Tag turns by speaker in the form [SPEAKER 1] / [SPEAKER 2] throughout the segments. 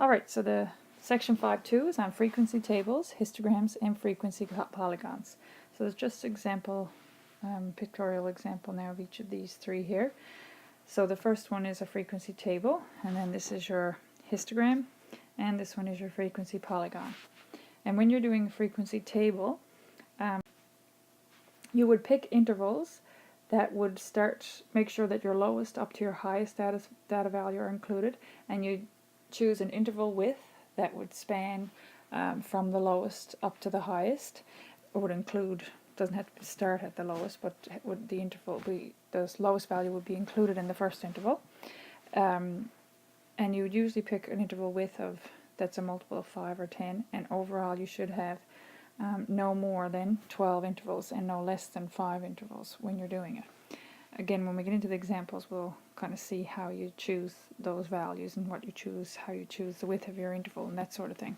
[SPEAKER 1] Alright, so the section 5.2 is on frequency tables, histograms, and frequency polygons. So there's just example, pictorial example now of each of these three here. So the first one is a frequency table, and then this is your histogram, and this one is your frequency polygon. And when you're doing a frequency table, you would pick intervals that would make sure that your lowest up to your highest data value are included, and you choose an interval width that would span from the lowest up to the highest. It would include, doesn't have to start at the lowest, but the interval the lowest value would be included in the first interval. And you would usually pick an interval width that's a multiple of 5 or 10, and overall you should have no more than 12 intervals and no less than 5 intervals when you're doing it. Again, when we get into the examples, we'll kind of see how you choose those values and what you choose, how you choose the width of your interval and that sort of thing.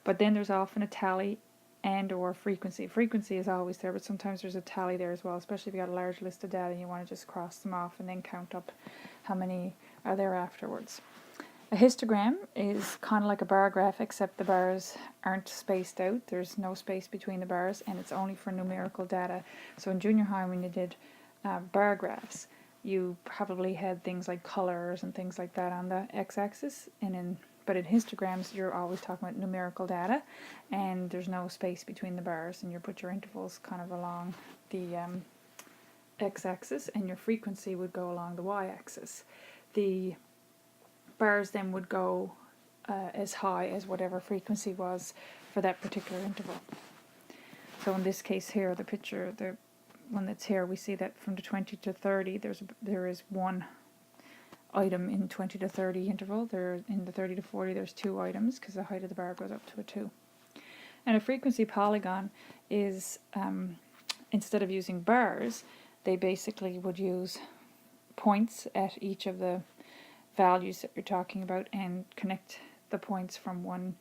[SPEAKER 1] But then there's often a tally and or frequency. Frequency is always there, but sometimes there's a tally there as well, especially if you've got a large list of data and you want to just cross them off and then count up how many are there afterwards. A histogram is kind of like a bar graph, except the bars aren't spaced out. There's no space between the bars, and it's only for numerical data. So in junior high, when you did bar graphs, you probably had things like colors and things like that on the x-axis, but in histograms you're always talking about numerical data, and there's no space between the bars, and you put your intervals kind of along the x-axis, and your frequency would go along the y-axis. The bars then would go as high as whatever frequency was for that particular interval. So in this case here, the picture, the one that's here, we see that from the 20 to 30 there is one item in 20 to 30 interval. There in the 30 to 40 there's two items, because the height of the bar goes up to a 2. And a frequency polygon is, instead of using bars, they basically would use points at each of the values that you're talking about and connect the points from one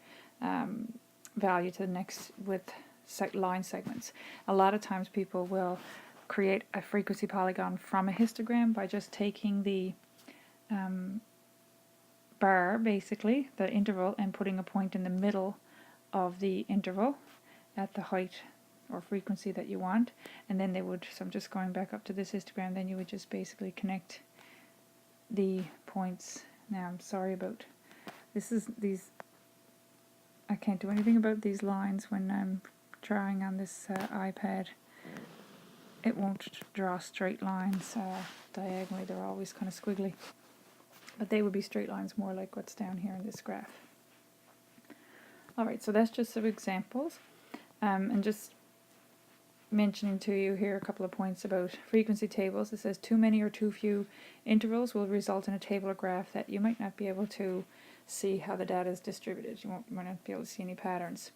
[SPEAKER 1] value to the next with line segments. A lot of times people will create a frequency polygon from a histogram by just taking the bar, basically the interval, and putting a point in the middle of the interval at the height or frequency that you want, and then they would, so I'm just going back up to this histogram, then you would just basically connect the points. Now I'm sorry about these, I can't do anything about these lines when I'm drawing on this iPad. It won't draw straight lines diagonally, they're always kind of squiggly, but they would be straight lines more like what's down here in this graph. Alright, so that's just some examples, and just mentioning to you here a couple of points about frequency tables. It says too many or too few intervals will result in a table or graph that you might not be able to see how the data is distributed. You might not be able to see any patterns.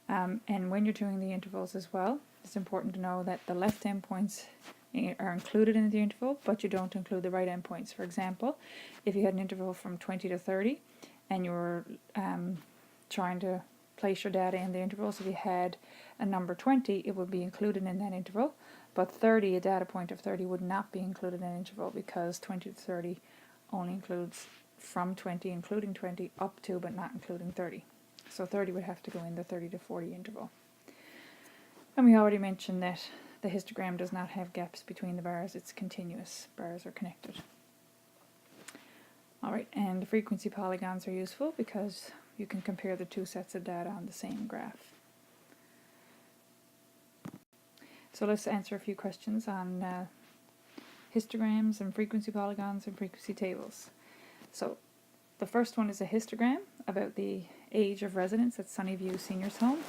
[SPEAKER 1] And when you're doing the intervals as well, it's important to know that the left endpoints are included in the interval, but you don't include the right endpoints. For example, if you had an interval from 20 to 30 and you were trying to place your data in the intervals, if you had a number 20, it would be included in that interval, but 30, a data point of 30, would not be included in an interval, because 20 to 30 only includes from 20, including 20, up to but not including 30. So 30 would have to go in the 30 to 40 interval. And we already mentioned that the histogram does not have gaps between the bars, it's continuous, bars are connected. Alright, and the frequency polygons are useful because you can compare the two sets of data on the same graph. So let's answer a few questions on histograms and frequency polygons and frequency tables. So the first one is a histogram about the age of residents at Sunnyview Seniors Home,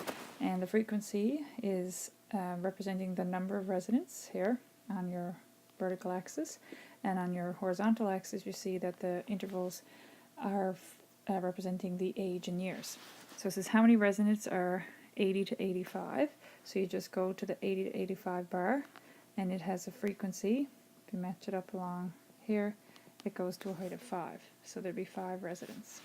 [SPEAKER 1] and the frequency is representing the number of residents here on your vertical axis, and on your horizontal axis you see that the intervals are representing the age in years. So it says how many residents are 80 to 85, so you just go to the 80 to 85 bar, and it has a frequency. If you match it up along here, it goes to a height of 5, so there'd be 5 residents.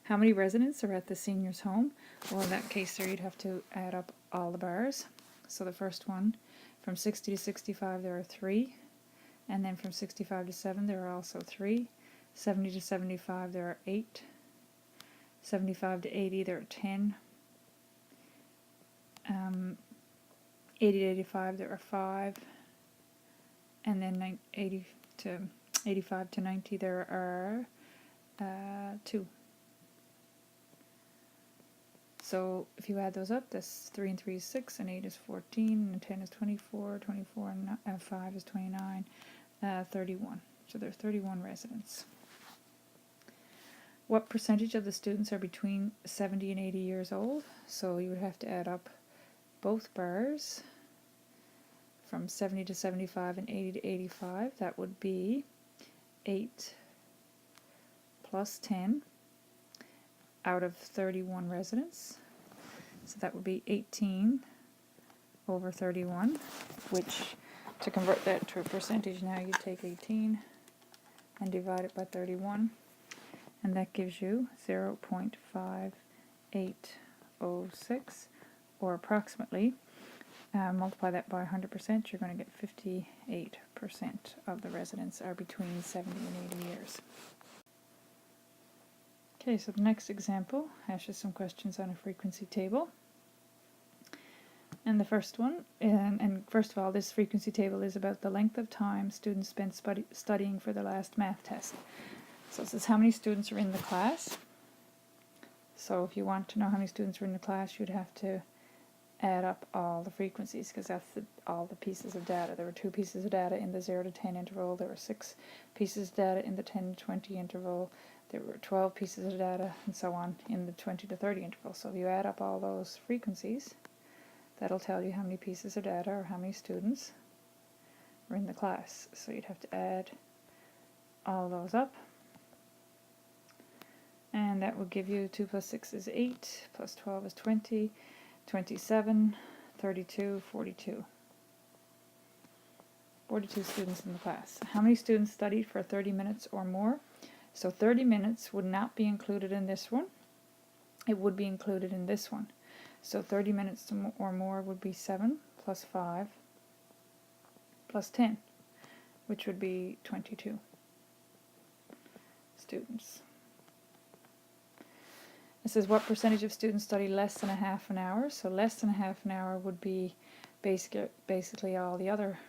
[SPEAKER 1] How many residents are at the seniors home? Well, in that case there you'd have to add up all the bars. So the first one, from 60 to 65 there are 3, and then from 65 to 7 there are also 3, 70 to 75 there are 8, 75 to 80, there are 10. 80 to 85, there are 5. And then 80 to 85 to 90, there are 2. So if you add those up, that's 3 and 3 is 6, and 8 is 14, and 10 is 24, 24 and 5 is 29, 31. So there are 31 residents. What percentage of the students are between 70 and 80 years old? So you would have to add up both bars from 70 to 75 and 80 to 85. That would be 8 plus 10 out of 31 residents. So that would be 18 over 31, which, to convert that to a percentage now, you take 18 and divide it by 31, and that gives you 0.5806, or approximately, multiply that by 100%, you're going to get 58% of the residents are between 70 and 80 years. Okay, so the next example asks some questions on a frequency table. And the first one, and first of all, this frequency table is about the length of time students spent studying for the last math test. So it says how many students are in the class. So if you want to know how many students are in the class, you'd have to add up all the frequencies, because that's all the pieces of data. There were 2 pieces of data in the 0 to 10 interval. There were 6 pieces of data in the 10 to 20 interval. There were 12 pieces of data, and so on, in the 20 to 30 interval. So if you add up all those frequencies, that'll tell you how many pieces of data or how many students were in the class. So you'd have to add all those up, and that will give you 2 plus 6 is 8, plus 12 is 20, 27, 32, 42. 42 students in the class. How many students studied for 30 minutes or more? So 30 minutes would not be included in this one. It would be included in this one. So 30 minutes or more would be 7 plus 5 plus 10, which would be 22 students. It says what percentage of students study less than a half an hour? So less than a half an hour would be basically all the other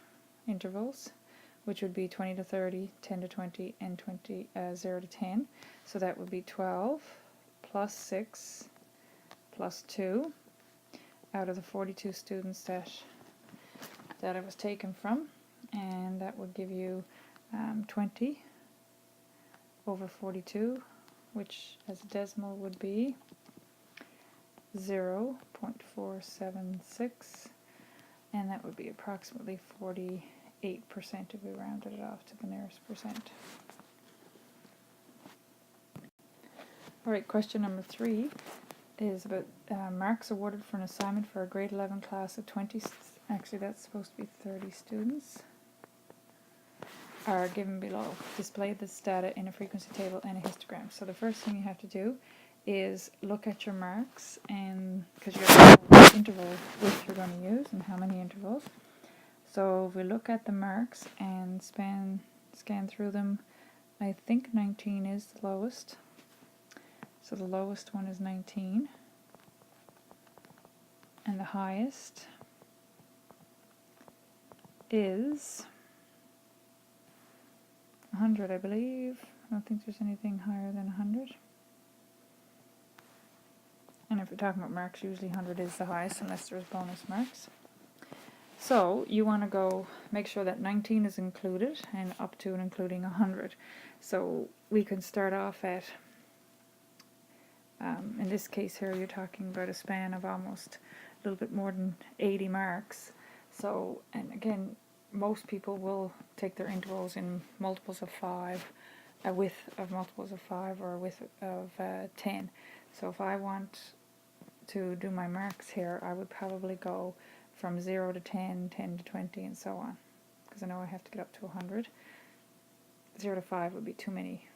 [SPEAKER 1] intervals, which would be 20 to 30, 10 to 20, and 0 to 10. So that would be 12 plus 6 plus 2 out of the 42 students that it was taken from, and that would give you 20 over 42, which as a decimal would be 0.476, and that would be approximately 48% if we rounded it off to the nearest percent. Alright, question number 3 is about marks awarded for an assignment for a grade 11 class of 20, actually that's supposed to be 30 students, are given below. Display this data in a frequency table and a histogram. So the first thing you have to do is look at your marks, and because you're going to know what interval width you're going to use and how many intervals. So if we look at the marks and scan through them, I think 19 is the lowest. So the lowest one is 19, and the highest is 100, I believe. I don't think there's anything higher than 100. And if we're talking about marks, usually 100 is the highest unless there's bonus marks. So you want to go make sure that 19 is included, and up to and including 100. So we can start off at, in this case here, you're talking about a span of almost a little bit more than 80 marks. So, and again, most people will take their intervals in multiples of 5, a width of multiples of 5, or a width of 10. So if I want to do my marks here, I would probably go from 0 to 10, 10 to 20, and so on, because I know I have to get up to 100. 0 to 5 would be too many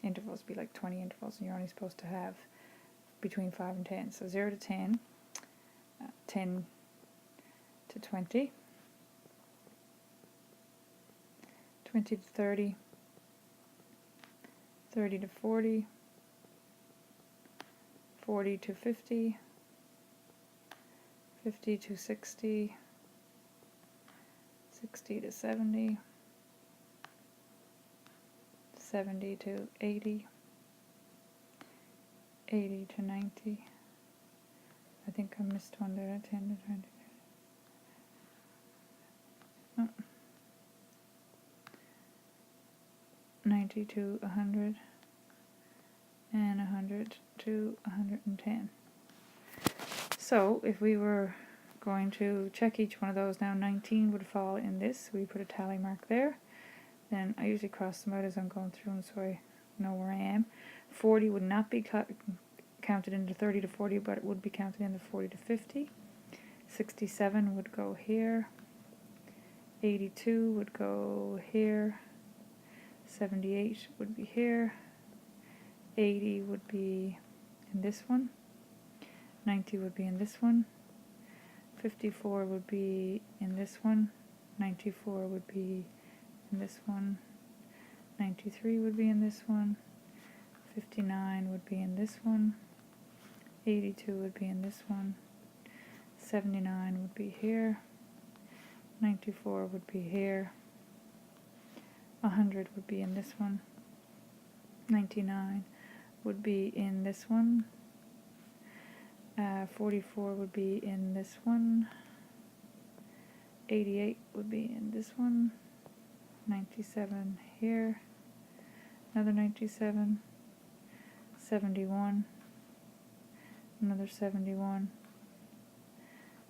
[SPEAKER 1] intervals, be like 20 intervals, and you're only supposed to have between 5 and 10. So 0 to 10, 10 to 20, 20 to 30, 30 to 40, 40 to 50, 50 to 60, 60 to 70, 70 to 80, 80 to 90. I think I missed one there, 10 to 20. Oh. 90 to 100, and 100 to 110. So if we were going to check each one of those now, 19 would fall in this, so we put a tally mark there. Then I usually cross them out as I'm going through them so I know where I am. 40 would not be counted into 30 to 40, but it would be counted into 40 to 50. 67 would go here. 82 would go here. 78 would be here. 80 would be in this one. 90 would be in this one. 54 would be in this one. 94 would be in this one. 93 would be in this one. 59 would be in this one. 82 would be in this one. 79 would be here. 94 would be here. 100 would be in this one. 99 would be in this one. 44 would be in this one. 88 would be in this one. 97 here. Another 97. 71. Another 71.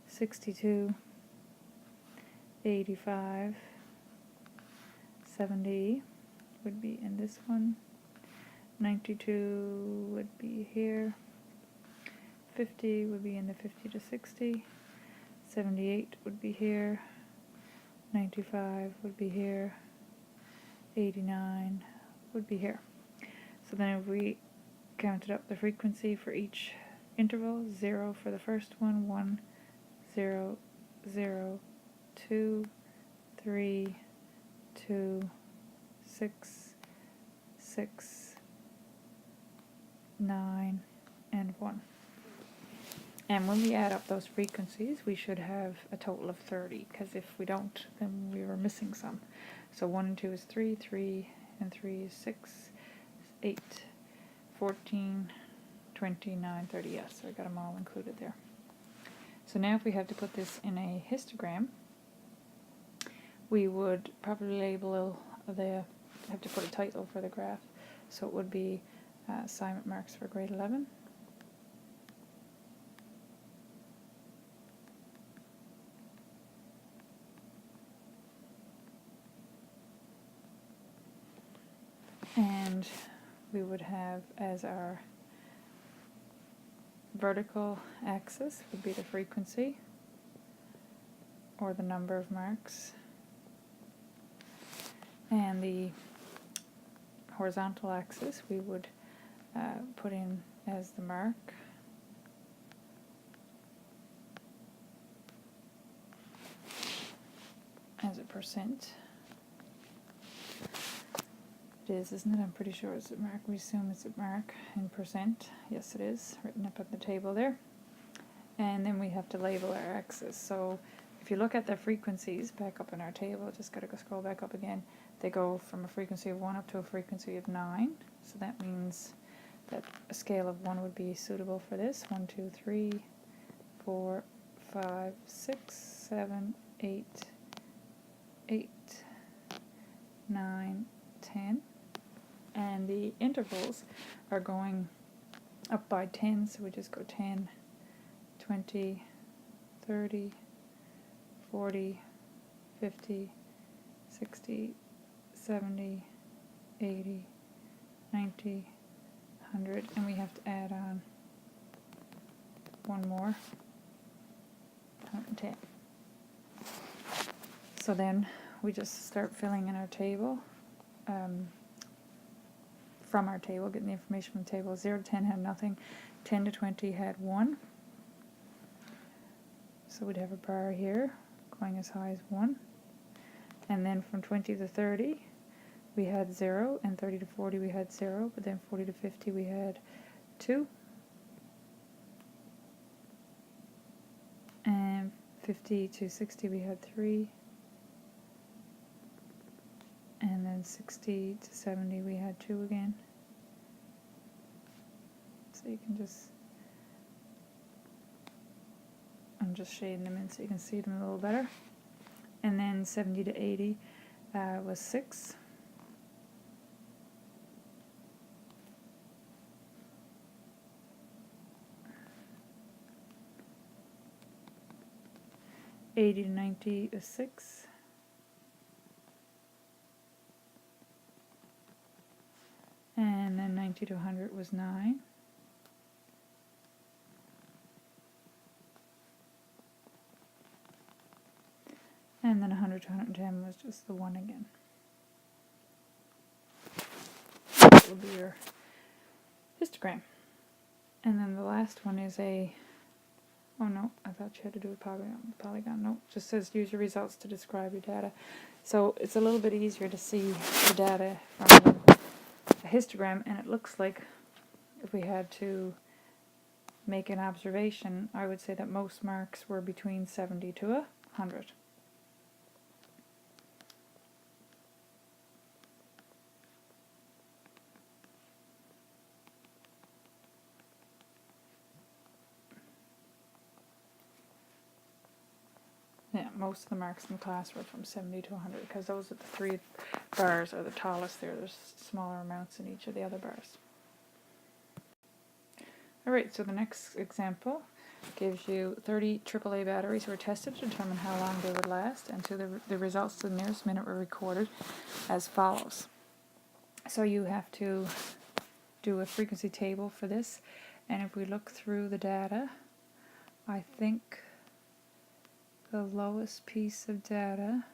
[SPEAKER 1] 62. 85. 70 would be in this one. 92 would be here. 50 would be in the 50 to 60. 78 would be here. 95 would be here. 89 would be here. So then if we counted up the frequency for each interval, 0 for the first one, 1, 0, 0, 2, 3, 2, 6, 6, 9, and 1. And when we add up those frequencies, we should have a total of 30, because if we don't, then we were missing some. So 1 and 2 is 3, 3 and 3 is 6, 8, 14, 29, 30, yes, so I got them all included there. So now if we have to put this in a histogram, we would probably label have to put a title for the graph, so it would be assignment marks for grade 11. And we would have as our vertical axis would be the frequency or the number of marks, and the horizontal axis we would put in as the mark, as a percent. It is, isn't it? I'm pretty sure it's a mark. We assume it's a mark in percent. Yes, it is, written up at the table there. And then we have to label our axis. So if you look at the frequencies back up in our table, just got to go scroll back up again. They go from a frequency of 1 up to a frequency of 9. So that means that a scale of 1 would be suitable for this. 1, 2, 3, 4, 5, 6, 7, 8, 8, 9, 10. And the intervals are going up by 10, so we just go 10, 20, 30, 40, 50, 60, 70, 80, 90, 100, and we have to add on one more, 110. So then we just start filling in our table. From our table, getting the information from the table. 0 to 10 had nothing. 10 to 20 had 1. So we'd have a bar here going as high as 1. And then from 20 to 30 we had 0, and 30 to 40 we had 0, but then 40 to 50 we had 2. 50 to 60 we had 3, and then 60 to 70 we had 2 again. So you can just, I'm just shading them in so you can see them a little better. And then 70 to 80 was 6. '80 to 90 is 6. And then 90 to 100 was 9. And then 100 to 110 was just the 1 again. That will be your histogram. And then the last one is a, oh no, I thought you had to do a polygon. No, it just says use your results to describe your data. So it's a little bit easier to see the data from a histogram, and it looks like if we had to make an observation, I would say that most marks were between 70 to 100. Yeah, most of the marks in the class were from 70 to 100 because those are the 3 bars are the tallest there. There's smaller amounts in each of the other bars. Alright, so the next example gives you 30 AAA batteries were tested to determine how long they would last, and the results to the nearest minute were recorded as follows. So you have to do a frequency table for this, and if we look through the data, I think the lowest piece of data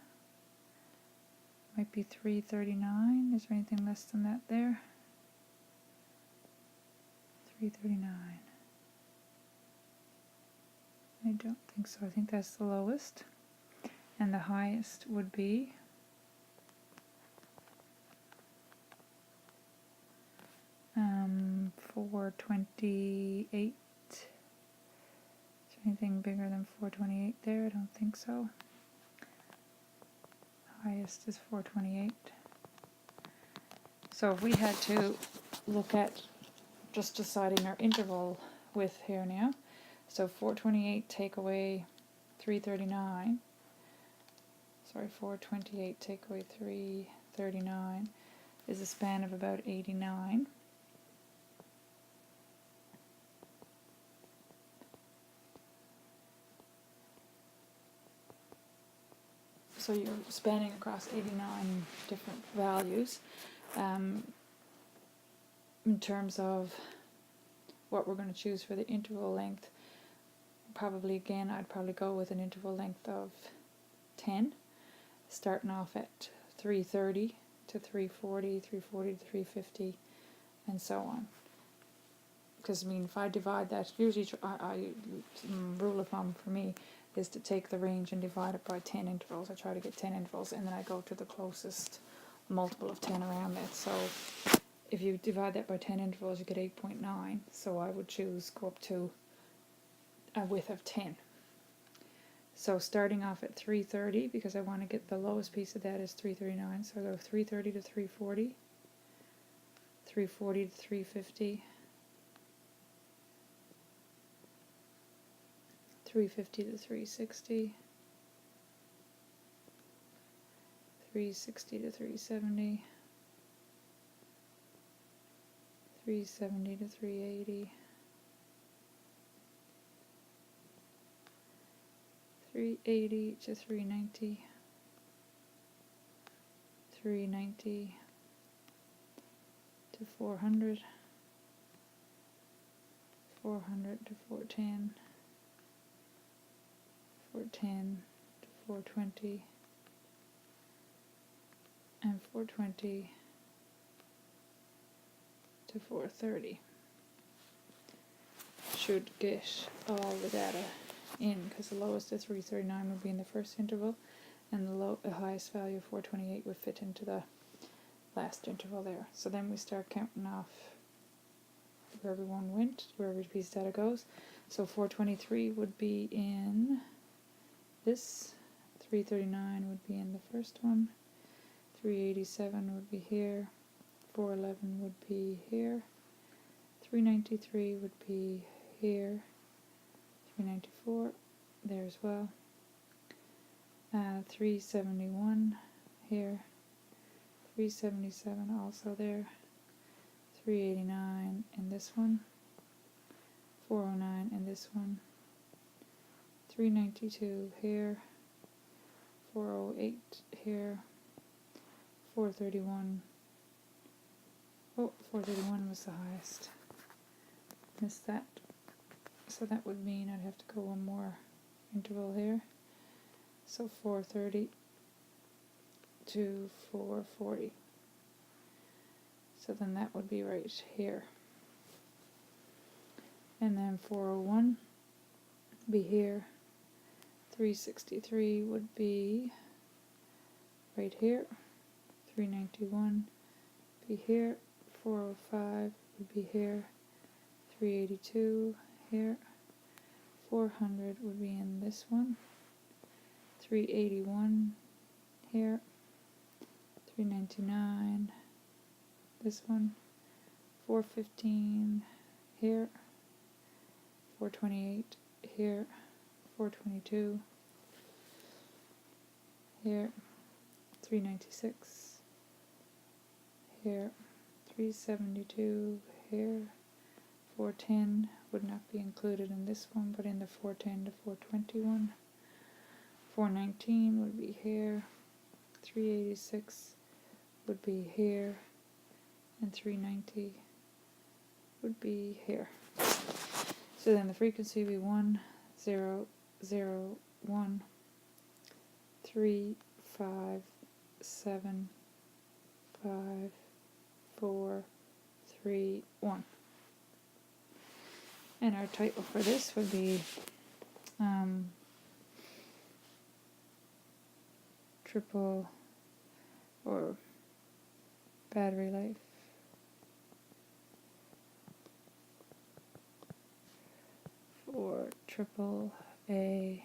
[SPEAKER 1] might be 339. Is there anything less than that there? 339. I don't think so. I think that's the lowest. And the highest would be 428. Is there anything bigger than 428 there? I don't think so. Highest is 428. So if we had to look at just deciding our interval width here now, so 428 take away 339, sorry, 428 take away 339 is a span of about 89. So you're spanning across 89 different values. In terms of what we're going to choose for the interval length, probably again I'd probably go with an interval length of 10, starting off at 330 to 340, 340 to 350, and so on. Because I mean, if I divide that, usually rule of thumb for me is to take the range and divide it by 10 intervals. I try to get 10 intervals, and then I go to the closest multiple of 10 around that. So if you divide that by 10 intervals, you get 8.9. So I would go up to a width of 10. So starting off at 330, because I want to get the lowest piece of that is 339. So I go 330 to 340, 340 to 350, 350 to 360, 360 to 370, 370 to 380, 380 to 390, 390 to 400, 400 to 410, 410 to 420, and 420 to 430. Should get all the data in, because the lowest of 339 would be in the first interval, and the highest value of 428 would fit into the last interval there. So then we start counting off where everyone went, where every piece of data goes. So 423 would be in this. 339 would be in the first one. 387 would be here. 411 would be here. 393 would be here. 394 there as well. 371 here. 377 also there. 389 in this one. 409 in this one. 392 here. 408 here. 431. Oh, 431 was the highest. Missed that. So that would mean I'd have to go one more interval here. So 430 to 440. So then that would be right here. And then 401 would be here. 363 would be right here. 391 would be here. 405 would be here. 382 here. 400 would be in this one. 381 here. 399 this one. 415 here. 428 here. 422 here. 396 here. 372 here. 410 would not be included in this one, but in the 410 to 421. 419 would be here. 386 would be here. And 390 would be here. So then the frequency would be 1, 0, 0, 1, 3, 5, 7, 5, 4, 3, 1. And our title for this would be triple or battery life. For AAA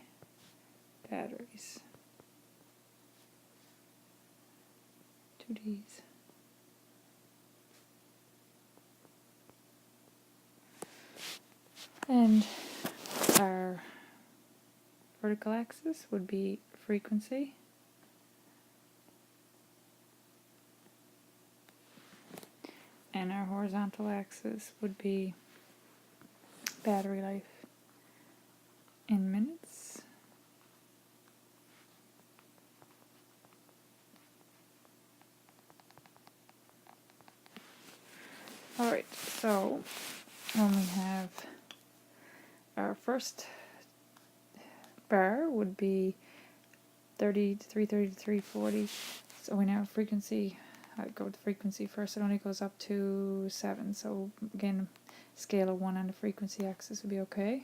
[SPEAKER 1] batteries. 2 Ds. And our vertical axis would be frequency. And our horizontal axis would be battery life in minutes. Alright, so when we have our first bar would be 330 to 340. So we now have frequency. I'd go with the frequency first. It only goes up to 7. So again, scale of 1 on the frequency axis would be okay.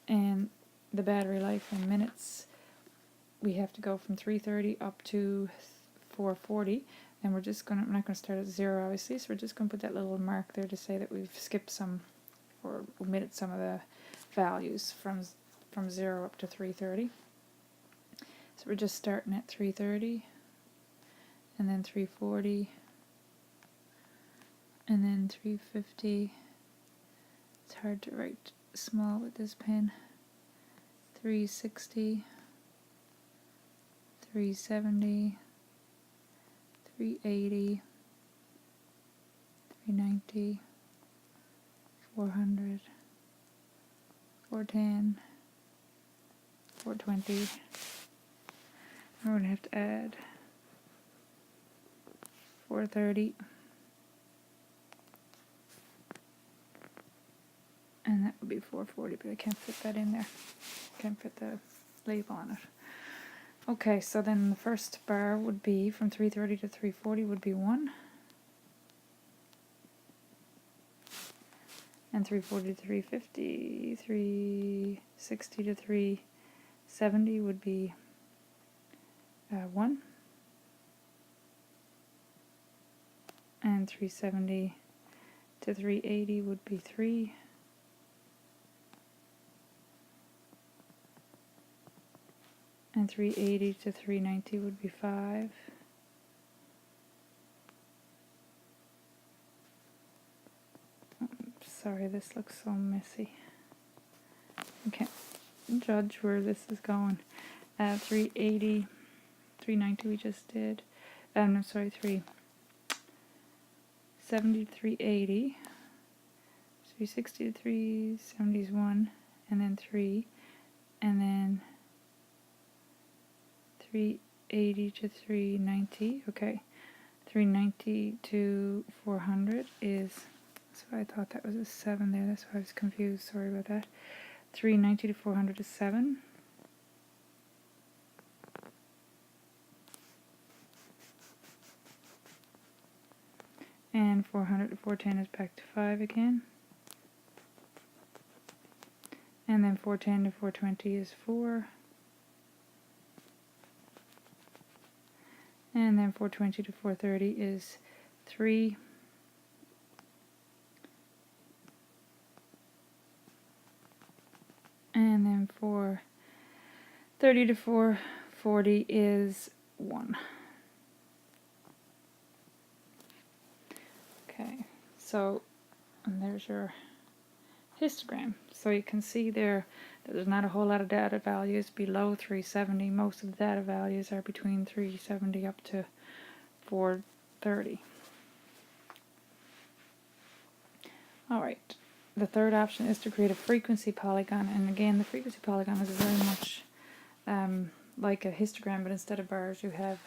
[SPEAKER 1] And the battery life in minutes, we have to go from 330 up to 440. And we're not going to start at 0 obviously, so we're just going to put that little mark there to say that we've skipped some or omitted some of the values from 0 up to 330. So we're just starting at 330 and then 340 and then 350. It's hard to write small with this pen. 360, 370, 380, 390, 400, 410, 420. We're going to have to add 430. And that would be 440, but I can't fit that in there. Can't fit the label on it. Okay, so then the first bar would be from 330 to 340 would be 1. And 340 to 350, 360 to 370 would be 1. And 370 to 380 would be 3. And 380 to 390 would be 5. Sorry, this looks so messy. Okay, judge where this is going. 380, 390 we just did. No, sorry, 370 to 380. 360 to 370 is 1, and then 3, and then 380 to 390. Okay, 390 to 400 is, so I thought that was a 7 there, that's why I was confused, sorry about that. 390 to 400 is 7. And 400 to 410 is back to 5 again. And then 410 to 420 is 4. And then 420 to 430 is 3. And then 430 to 440 is 1. Okay, so, and there's your histogram. So you can see there that there's not a whole lot of data values below 370. Most of the data values are between 370 up to 430. Alright, the third option is to create a frequency polygon, and again the frequency polygon is very much like a histogram, but instead of bars you have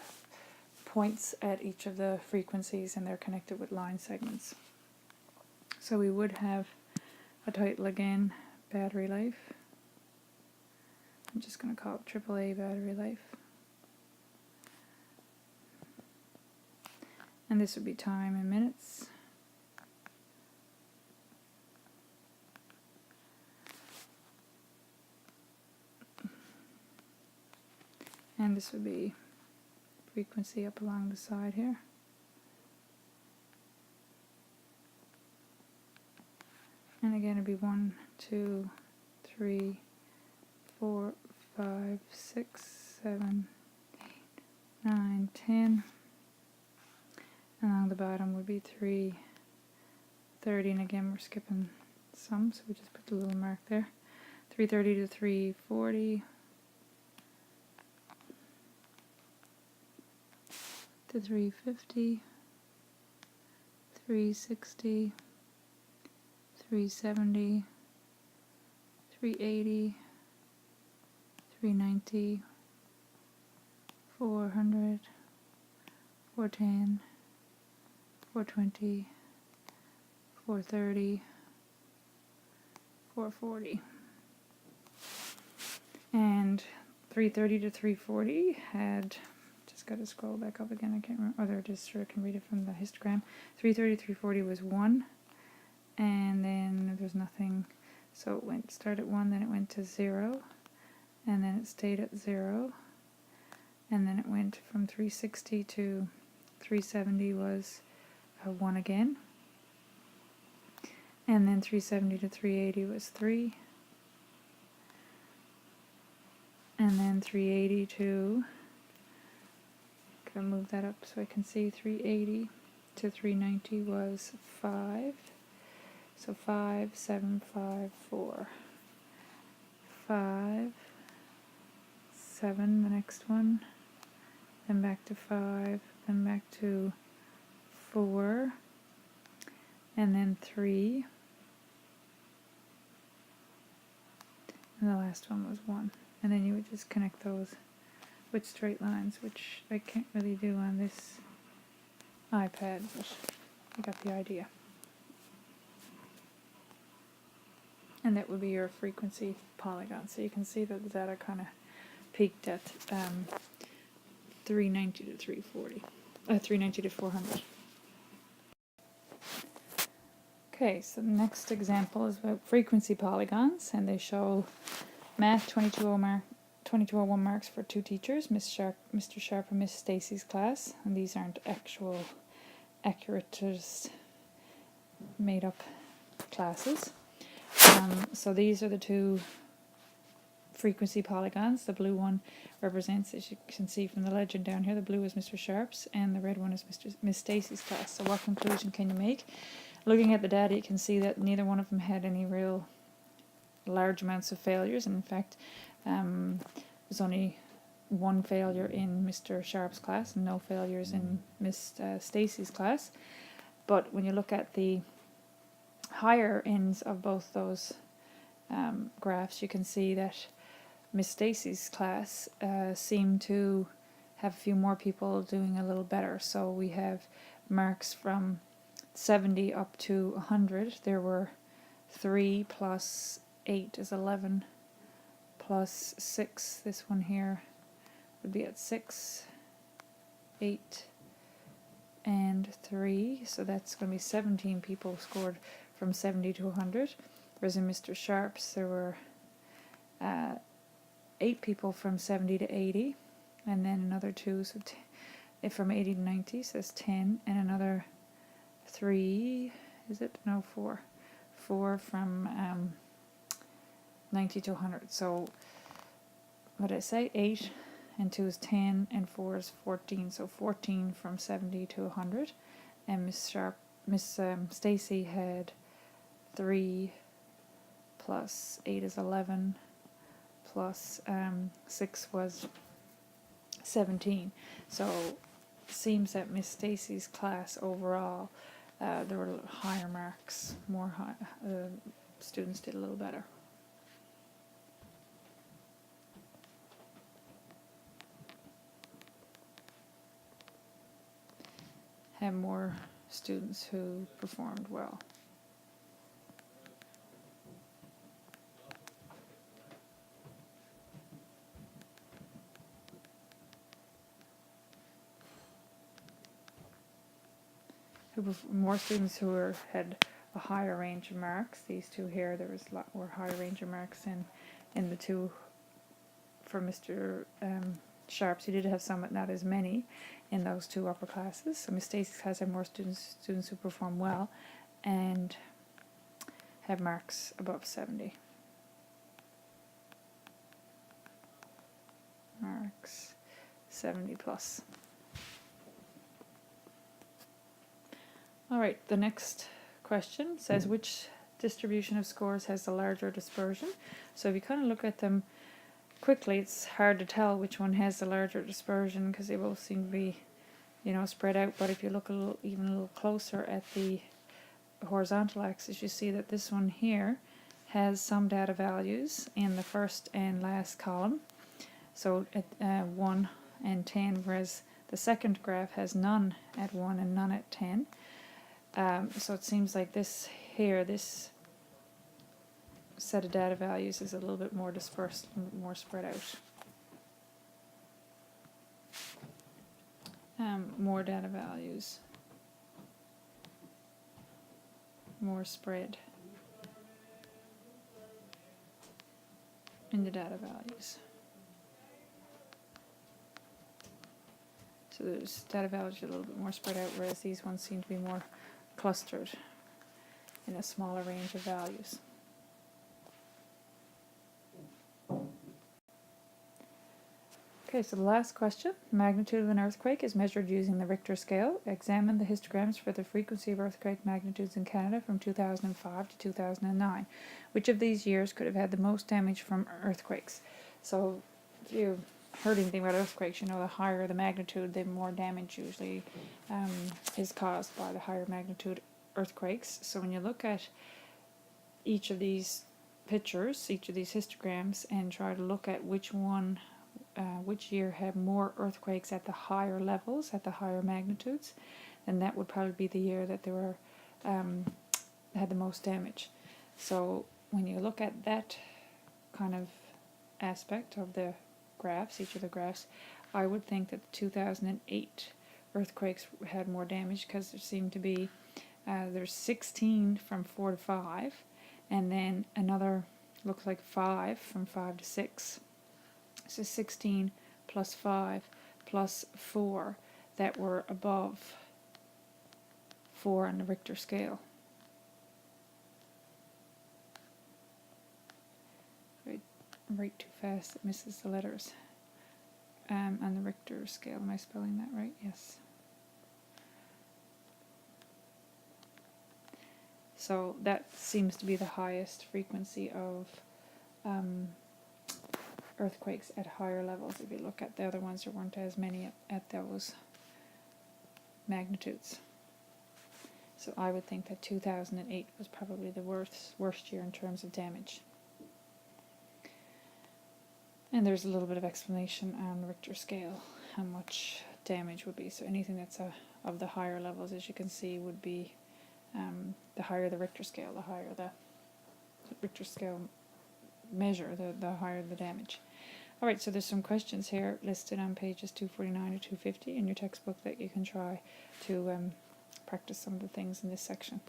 [SPEAKER 1] points at each of the frequencies and they're connected with line segments. So we would have a title again, battery life. I'm just going to call it AAA battery life. And this would be time in minutes. And this would be frequency up along the side here. And again it'd be 1, 2, 3, 4, 5, 6, 7, 8, 9, 10. And along the bottom would be 3, 30, and again we're skipping some, so we just put the little mark there. 330 to 340. To 350, 360, 370, 380, 390, 400, 410, 420, 430, 440. And 330 to 340 had, just got to scroll back up again, I can't remember, or just sure I can read it from the histogram. 330 to 340 was 1, and then there's nothing, so it started at 1, then it went to 0, and then it stayed at 0, and then it went from 360 to 370 was 1 again, and then 370 to 380 was 3, and then 380 to, gotta move that up so I can see, 380 to 390 was 5, so 5, 7, 5, 4, 5, 7, the next one, then back to 5, then back to 4, and then 3, and the last one was 1, and then you would just connect those with straight lines, which I can't really do on this iPad, but you got the idea. And that would be your frequency polygon. So you can see that the data kind of peaked at 390 to 340, 390 to 400. Okay, so the next example is about frequency polygons, and they show Math 2201 marks for 2 teachers, Mr. Sharp and Miss Stacy's class, and these aren't actual accurate, just made up classes. So these are the 2 frequency polygons. The blue one represents, as you can see from the legend down here, the blue is Mr. Sharp's and the red one is Miss Stacy's class. So what conclusion can you make? Looking at the data, you can see that neither one of them had any real large amounts of failures, and in fact there's only one failure in Mr. Sharp's class and no failures in Miss Stacy's class. But when you look at the higher ends of both those graphs, you can see that Miss Stacy's class seemed to have a few more people doing a little better. So we have marks from 70 up to 100. There were 3 plus 8 is 11, plus 6, this one here would be at 6, 8, and 3, so that's going to be 17 people scored from 70 to 100, whereas in Mr. Sharp's there were 8 people from 70 to 80, and then another 2, so from 80 to 90, so that's 10, and another 3, is it? No, 4. 4 from 90 to 100, so what did I say? 8 and 2 is 10, and 4 is 14, so 14 from 70 to 100, and Miss Stacy had 3 plus 8 is 11, plus 6 was 17, so it seems that Miss Stacy's class overall, there were higher marks, students did a little better. Had more students who performed well. More students who had a higher range of marks. These two here, there was a lot more higher range of marks in the two for Mr. Sharp's. He did have some, but not as many in those two upper classes. So Miss Stacy's class had more students who perform well and have marks above 70. Marks 70 plus. Alright, the next question says which distribution of scores has the larger dispersion. So if you kind of look at them quickly, it's hard to tell which one has the larger dispersion because they both seem to be, spread out. But if you look even a little closer at the horizontal axis, you see that this one here has some data values in the first and last column. So at 1 and 10, whereas the second graph has none at 1 and none at 10. So it seems like this set of data values is a little bit more dispersed, more spread out. More data values, more spread in the data values. So those data values are a little bit more spread out, whereas these ones seem to be more clustered in a smaller range of values. Okay, so the last question. Magnitude of an earthquake is measured using the Richter scale. Examine the histograms for the frequency of earthquake magnitudes in Canada from 2005 to 2009. Which of these years could have had the most damage from earthquakes? So if you heard anything about earthquakes, the higher the magnitude, the more damage usually is caused by the higher magnitude earthquakes. So when you look at each of these pictures, each of these histograms, and try to look at which year had more earthquakes at the higher levels, at the higher magnitudes, then that would probably be the year that they were had the most damage. So when you look at that kind of aspect of the graphs, each of the graphs, I would think that the 2008 earthquakes had more damage because there seemed to be there's 16 from 4 to 5, and then another looks like 5 from 5 to 6. So 16 plus 5 plus 4 that were above 4 on the Richter scale. Right. write too fast, it misses the letters. And the Richter scale, am I spelling that right? Yes. So that seems to be the highest frequency of earthquakes at higher levels. If you look at the other ones, there weren't as many at those magnitudes. So I would think that 2008 was probably the worst year in terms of damage. And there's a little bit of explanation on the Richter scale, how much damage would be. So anything that's of the higher levels, as you can see, would be the higher the Richter scale, the higher the Richter scale measure, the higher the damage. Alright, so there's some questions here listed on pages 249 to 250 in your textbook that you can try to practice some of the things in this section.